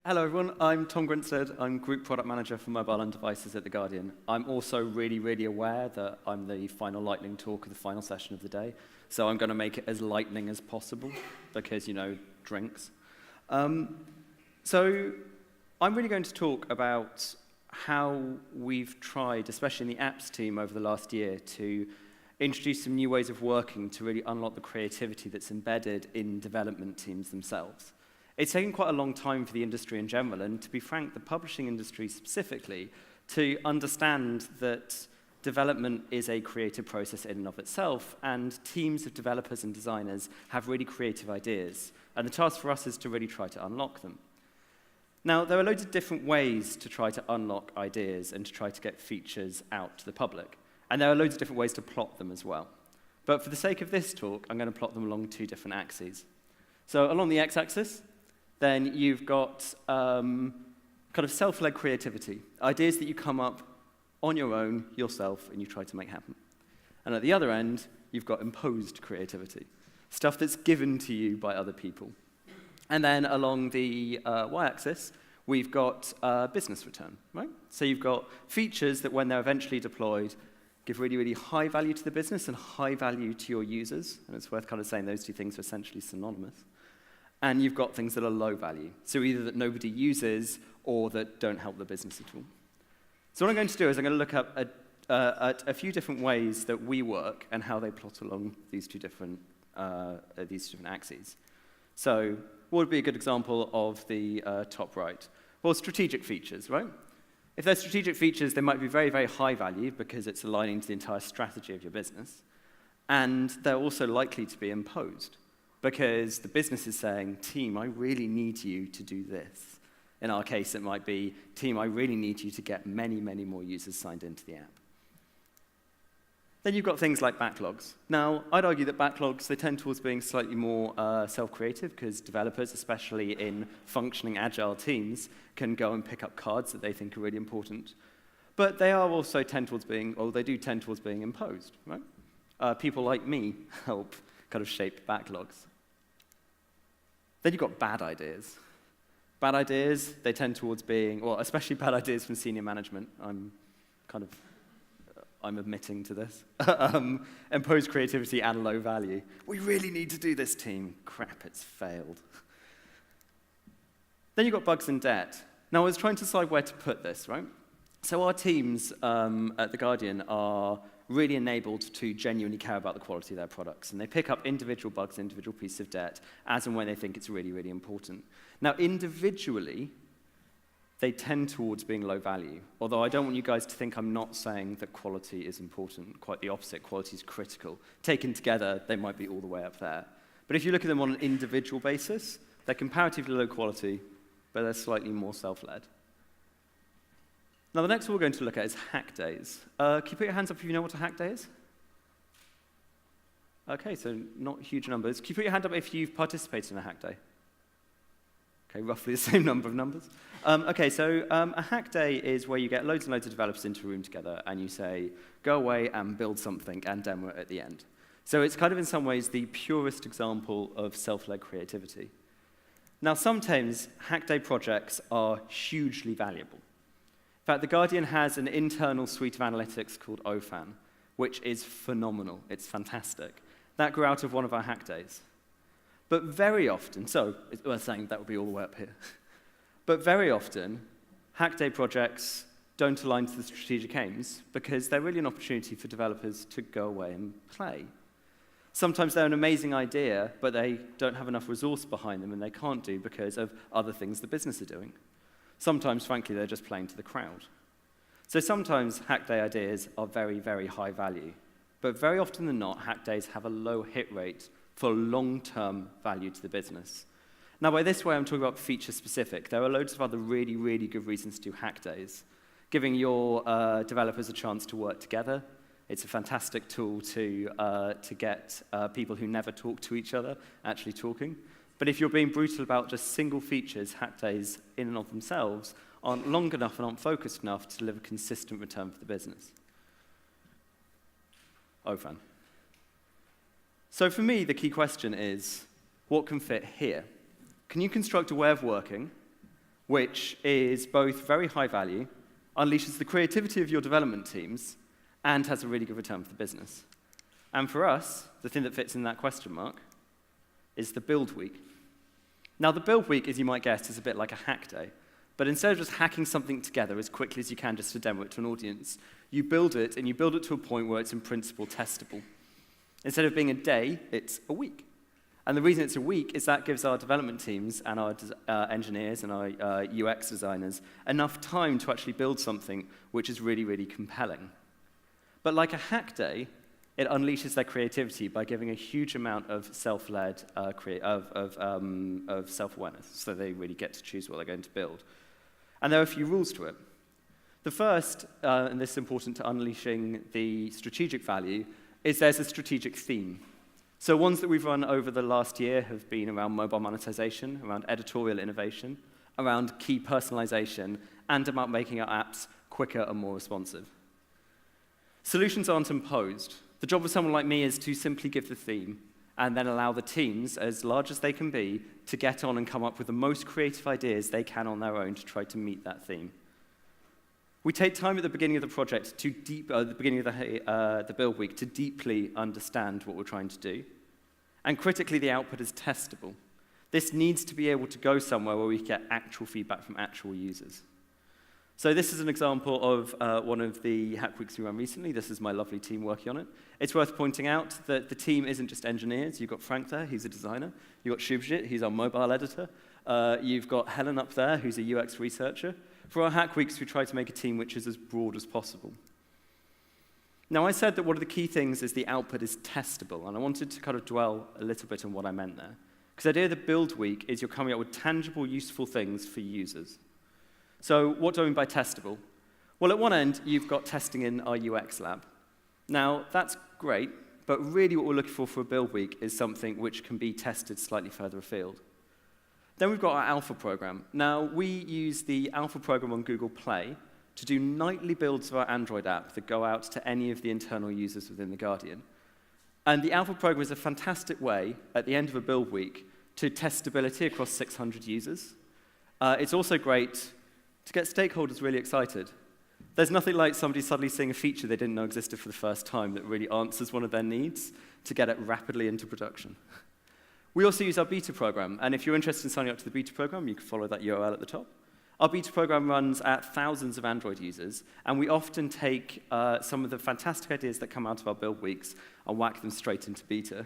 Hello everyone, I'm Tom Grinstead. I'm Group Product Manager for Mobile and Devices at The Guardian. I'm also really aware that I'm the final lightning talk of the final session of the day, so I'm going to make it as lightning as possible because, drinks. So I'm really going to talk about how we've tried, especially in the apps team over the last year, to introduce some new ways of working to really unlock the creativity that's embedded in development teams themselves. It's taken quite a long time for the industry in general, and to be frank, the publishing industry specifically, to understand that development is a creative process in and of itself, and teams of developers and designers have really creative ideas. And the task for us is to really try to unlock them. Now, there are loads of different ways to try to unlock ideas and to try to get features out to the public. And there are loads of different ways to plot them as well. But for the sake of this talk, I'm going to plot them along two different axes. So along the x-axis, then you've got kind of self-led creativity, ideas that you come up on your own, yourself, and you try to make happen. And at the other end, you've got imposed creativity, stuff that's given to you by other people. And then along the y-axis, we've got business return, right? So you've got features that when they're eventually deployed, give really high value to the business and high value to your users. And it's worth kind of saying those two things are essentially synonymous. And you've got things that are low value, so either that nobody uses or that don't help the business at all. So what I'm going to do is I'm going to look up at a few different ways that we work and how they plot along these two different axes. So what would be a good example of the top right? Well, strategic features, right? If they're strategic features, they might be very high value because it's aligning to the entire strategy of your business. And they're also likely to be imposed, because the business is saying, team, I really need you to do this. In our case, it might be, team, I really need you to get many more users signed into the app. Then you've got things like backlogs. Now, I'd argue that backlogs, they tend towards being slightly more self-creative, because developers, especially in functioning agile teams, can go and pick up cards that they think are really important. But they are also they do tend towards being imposed, right? People like me help kind of shape backlogs. Then you've got bad ideas. Bad ideas, they tend towards being, well, especially bad ideas from senior management. I'm admitting to this. Imposed creativity and low value. We really need to do this, team. Crap, it's failed. Then you've got bugs and debt. Now, I was trying to decide where to put this, right? So our teams at The Guardian are really enabled to genuinely care about the quality of their products. And they pick up individual bugs, individual pieces of debt, as and when they think it's really important. Now, individually, they tend towards being low value. Although I don't want you guys to think I'm not saying that quality is important. Quite the opposite, quality is critical. Taken together, they might be all the way up there. But if you look at them on an individual basis, they're comparatively low quality, but they're slightly more self-led. Now, the next one we're going to look at is hack days. Can you put your hands up if you know what a hack day is? Okay, so not huge numbers. Can you put your hand up if you've participated in a hack day? Okay, roughly the same number of numbers. A hack day is where you get loads and loads of developers into a room together and you say, go away and build something and demo it at the end. So it's kind of in some ways the purest example of self-led creativity. Now, sometimes hack day projects are hugely valuable. In fact, The Guardian has an internal suite of analytics called OFAN, which is phenomenal. It's fantastic. That grew out of one of our hack days. But very often, so it's worth saying that would be all the way up here. But very often, hack day projects don't align to the strategic aims because they're really an opportunity for developers to go away and play. Sometimes they're an amazing idea, but they don't have enough resource behind them and they can't do because of other things the business are doing. Sometimes, frankly, they're just playing to the crowd. So sometimes hack day ideas are very high value. But very often than not, hack days have a low hit rate for long-term value to the business. Now, by this way, I'm talking about feature-specific. There are loads of other really good reasons to do hack days. Giving your developers a chance to work together. It's a fantastic tool to get people who never talk to each other actually talking. But if you're being brutal about just single features, hack days in and of themselves aren't long enough and aren't focused enough to deliver consistent return for the business. OFAN. So for me, the key question is, what can fit here? Can you construct a way of working which is both very high value, unleashes the creativity of your development teams, and has a really good return for the business. And for us, the thing that fits in that question mark is the build week. Now, the build week, as you might guess, is a bit like a hack day. But instead of just hacking something together as quickly as you can just to demo it to an audience, you build it, and you build it to a point where it's in principle testable. Instead of being a day, it's a week. And the reason it's a week is that gives our development teams and our engineers and our UX designers enough time to actually build something which is really, really compelling. But like a hack day, it unleashes their creativity by giving a huge amount of self-led, of self-awareness, so they really get to choose what they're going to build. And there are a few rules to it. The first, and this is important to unleashing the strategic value, is there's a strategic theme. So ones that we've run over the last year have been around mobile monetization, around editorial innovation, around key personalization, and about making our apps quicker and more responsive. Solutions aren't imposed. The job of someone like me is to simply give the theme and then allow the teams, as large as they can be, to get on and come up with the most creative ideas they can on their own to try to meet that theme. We take time at the beginning of the project, the beginning of the build week, to deeply understand what we're trying to do. And critically, the output is testable. This needs to be able to go somewhere where we get actual feedback from actual users. So this is an example of one of the hack weeks we ran recently. This is my lovely team working on it. It's worth pointing out that the team isn't just engineers. You've got Frank there, he's a designer. You've got Shubhajit, he's our mobile editor. You've got Helen up there, who's a UX researcher. For our hack weeks, we try to make a team which is as broad as possible. Now, I said that one of the key things is the output is testable, and I wanted to kind of dwell a little bit on what I meant there. Because the idea of the build week is you're coming up with tangible, useful things for users. So what do I mean by testable? Well, at one end, you've got testing in our UX lab. Now, that's great, but really what we're looking for a build week is something which can be tested slightly further afield. Then we've got our alpha program. Now, we use the alpha program on Google Play to do nightly builds of our Android app that go out to any of the internal users within The Guardian. And the alpha program is a fantastic way, at the end of a build week, to test stability across 600 users. It's also great to get stakeholders really excited. There's nothing like somebody suddenly seeing a feature they didn't know existed for the first time that really answers one of their needs to get it rapidly into production. We also use our beta program, and if you're interested in signing up to the beta program, you can follow that URL at the top. Our beta program runs at thousands of Android users, and we often take some of the fantastic ideas that come out of our build weeks and whack them straight into beta.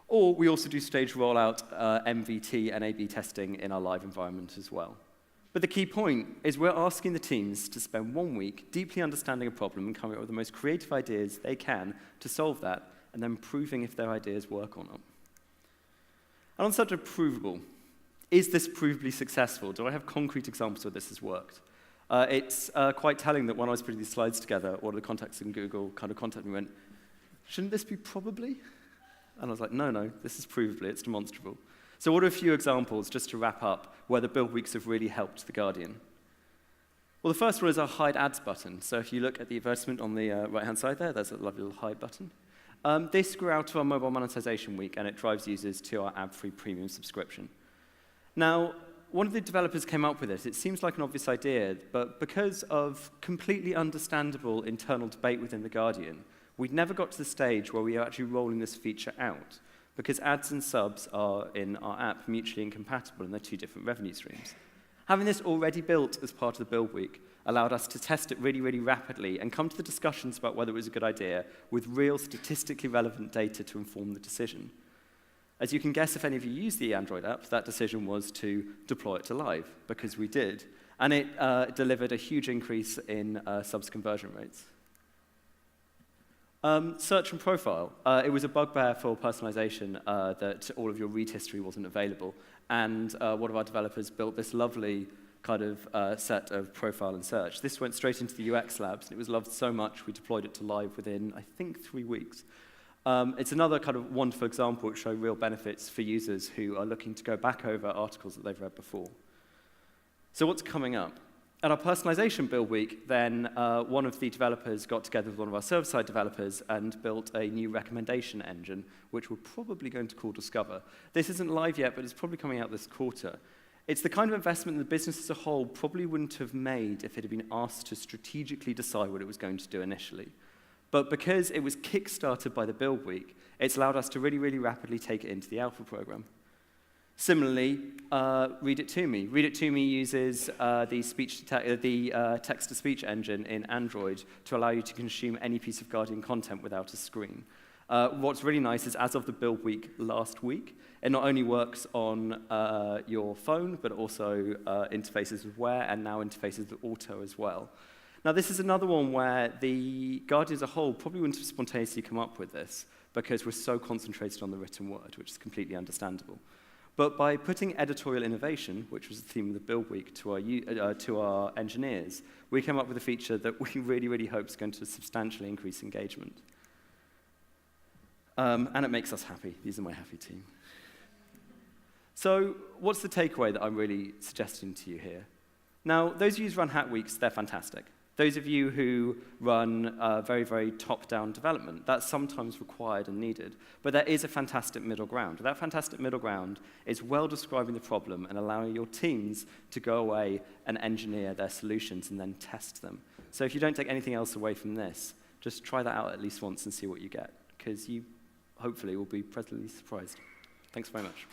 Or we also do stage rollout, MVT, and A/B testing in our live environment as well. But the key point is we're asking the teams to spend 1 week deeply understanding a problem and coming up with the most creative ideas they can to solve that, and then proving if their ideas work or not. And on the subject of provable, is this provably successful? Do I have concrete examples where this has worked? It's quite telling that when I was putting these slides together, one of the contacts in Google kind of contacted me and went, shouldn't this be probably? And I was like, no, this is provably, it's demonstrable. So what are a few examples, just to wrap up, where the build weeks have really helped The Guardian? Well, the first one is our hide ads button. So if you look at the advertisement on the right-hand side there, there's a lovely little hide button. This grew out to our mobile monetization week, and it drives users to our ad-free premium subscription. Now, one of the developers came up with it. It seems like an obvious idea, but because of completely understandable internal debate within The Guardian, we'd never got to the stage where we are actually rolling this feature out, because ads and subs are in our app mutually incompatible, and they're two different revenue streams. Having this already built as part of the build week allowed us to test it really, really rapidly and come to the discussions about whether it was a good idea with real statistically relevant data to inform the decision. As you can guess, if any of you use the Android app, that decision was to deploy it to live, because we did. And it delivered a huge increase in subs conversion rates. Search and profile. It was a bugbear for personalization that all of your read history wasn't available. And one of our developers built this lovely kind of set of profile and search. This went straight into the UX labs, and it was loved so much we deployed it to live within, I think, 3 weeks. It's another kind of wonderful example which show real benefits for users who are looking to go back over articles that they've read before. So what's coming up? At our personalization build week, then one of the developers got together with one of our server-side developers and built a new recommendation engine, which we're probably going to call Discover. This isn't live yet, but it's probably coming out this quarter. It's the kind of investment the business as a whole probably wouldn't have made if it had been asked to strategically decide what it was going to do initially. But because it was kickstarted by the Build Week, it's allowed us to really, really rapidly take it into the alpha program. Similarly, Read It To Me. Read It To Me uses the text-to-speech engine in Android to allow you to consume any piece of Guardian content without a screen. What's really nice is, as of the Build Week last week, it not only works on your phone, but also interfaces with Wear, and now interfaces with Auto as well. Now, this is another one where the Guardian as a whole probably wouldn't have spontaneously come up with this, because we're so concentrated on the written word, which is completely understandable. But by putting editorial innovation, which was the theme of the Build Week, to our engineers, we came up with a feature that we really, really hope is going to substantially increase engagement. And it makes us happy. These are my happy team. So what's the takeaway that I'm really suggesting to you here? Now, those of you who run Hat Weeks, they're fantastic. Those of you who run very, very top-down development, that's sometimes required and needed. But there is a fantastic middle ground. That fantastic middle ground is well describing the problem and allowing your teams to go away and engineer their solutions and then test them. So if you don't take anything else away from this, just try that out at least once and see what you get, because you hopefully will be pleasantly surprised. Thanks very much.